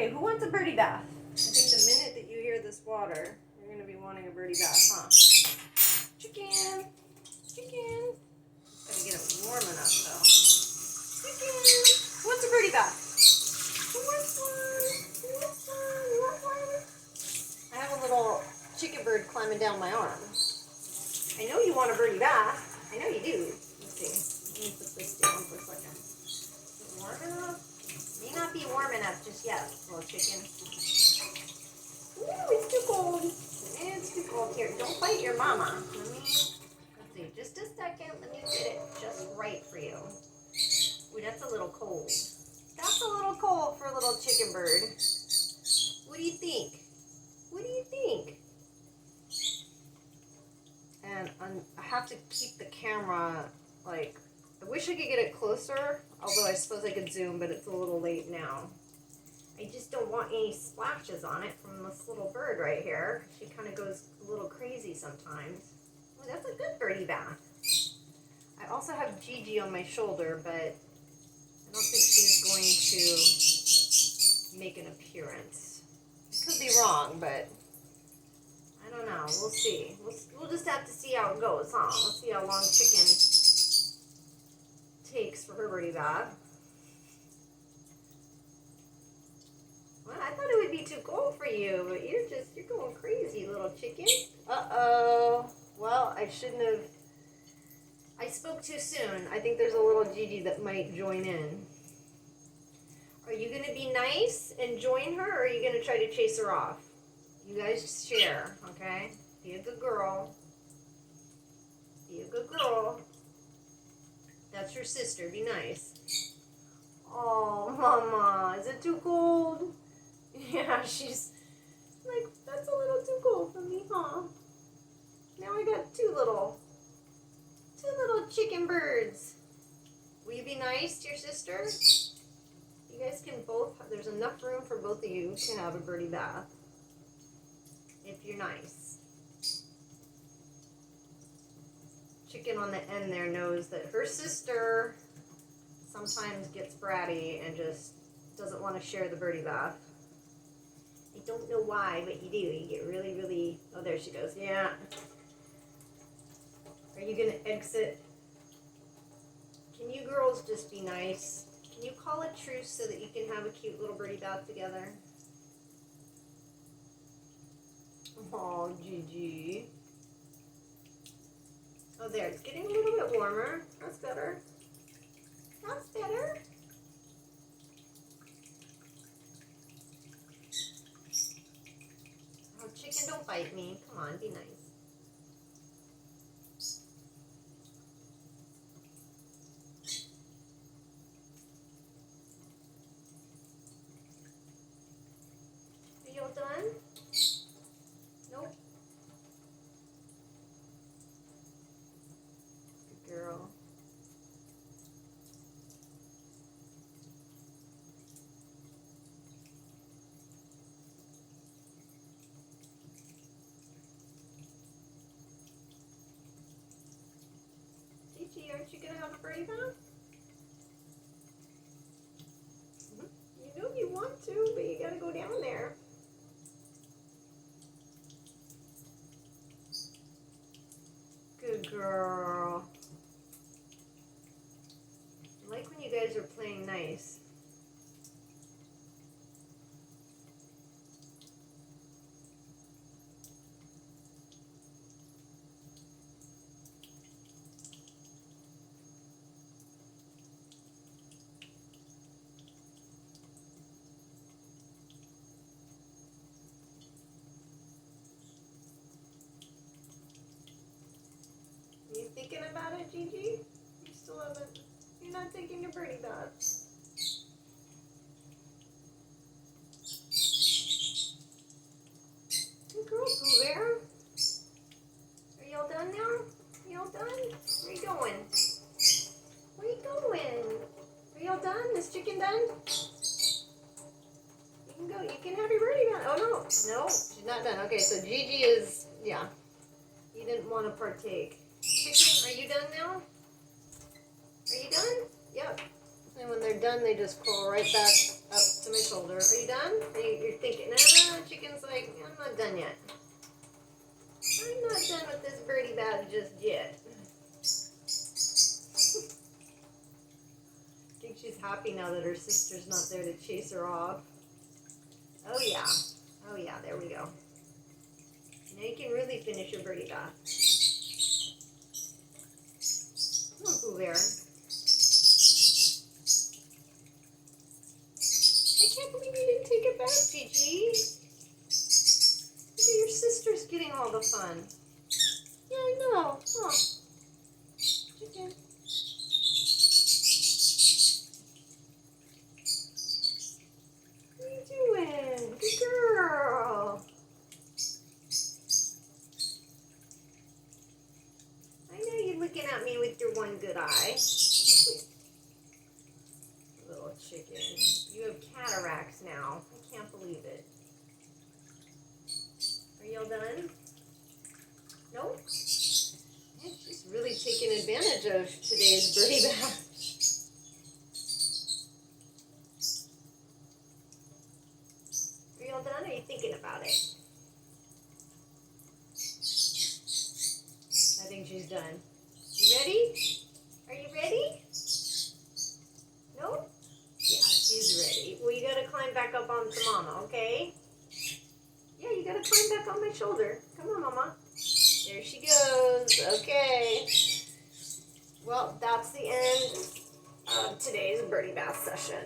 Okay, who wants a birdie bath? I think the minute that you hear this water, you're going to be wanting a birdie bath, huh? Chicken! Chicken! Gotta get it warm enough, though. Chicken! Who wants a birdie bath? Who wants one? Who wants one? You want one? I have a little chicken bird climbing down my arm. I know you want a birdie bath. I know you do. Let's see. Let me put this down for a second. Is it warm enough? May not be warm enough just yet, little chicken. Ooh, it's too cold. It's too cold. Here, don't bite your mama. Let's see, just a second. Let me get it just right for you. Ooh, that's a little cold. That's a little cold for a little chicken bird. What do you think? What do you think? And I have to keep the camera, like, I wish I could get it closer, although I suppose I could zoom, but it's a little late now. I just don't want any splashes on it from this little bird right here. She kind of goes a little crazy sometimes. Oh, that's a good birdie bath. I also have Gigi on my shoulder, but I don't think she's going to make an appearance. I could be wrong, but I don't know. We'll see. We'll just have to see how it goes, huh? Let's see how long Chicken takes for her birdie bath. Well, I thought it would be too cold for you, but you're going crazy, little chicken. Uh-oh. Well, I shouldn't have. I spoke too soon. I think there's a little Gigi that might join in. Are you going to be nice and join her, or are you going to try to chase her off? You guys share, okay? Be a good girl. Be a good girl. That's your sister. Be nice. Oh, Mama. Is it too cold? Yeah, she's like, that's a little too cold for me, huh? Now I got two little chicken birds. Will you be nice to your sister? You guys can both, there's enough room for both of you to have a birdie bath. If you're nice. Chicken on the end there knows that her sister sometimes gets bratty and just doesn't want to share the birdie bath. I don't know why, but you do. You get really, really... Oh, there she goes. Yeah. Are you going to exit? Can you girls just be nice? Can you call a truce so that you can have a cute little birdie bath together? Oh, Gigi. Oh, there. It's getting a little bit warmer. That's better. That's better. Oh, chicken, don't bite me. Come on, be nice. Are you all done? Nope. Good girl. Gigi, aren't you going to have a birdie bath? You know you want to, but you got to go down there. Good girl. I like when you guys are playing nice. Are you thinking about it, Gigi? You still haven't, you're not taking your birdie bath. Good girl, Pooh Bear. Are you all done now? Are you all done? Where are you going? Where are you going? Are you all done? Is chicken done? You can go. You can have your birdie bath. Oh, no. No, she's not done. Okay, so Gigi is, yeah. You didn't want to partake. Chicken, are you done now? Are you done? Yep. And when they're done, they just crawl right back up to my shoulder. Are you done? You're thinking, chicken's like, I'm not done yet. I'm not done with this birdie bath just yet. I think she's happy now that her sister's not there to chase her off. Oh yeah. Oh yeah, there we go. Now you can really finish your birdie bath. Come on, Pooh Bear. I can't believe you didn't take a bath, Gigi. Look at your sister's getting all the fun. Yeah, I know. Huh. Chicken. What are you doing? Good girl. I know you're looking at me with your one good eye. Little chicken. You have cataracts now. I can't believe it. Are y'all done? Nope. Yeah, she's really taking advantage of today's birdie bath. Are y'all done? Or are you thinking about it? I think she's done. You ready? Are you ready? Nope? Yeah, she's ready. Well, you gotta climb back up onto Mama, okay? Yeah, you gotta climb back on my shoulder. Come on, Mama. There she goes. Okay. Well, that's the end of today's birdie bath session.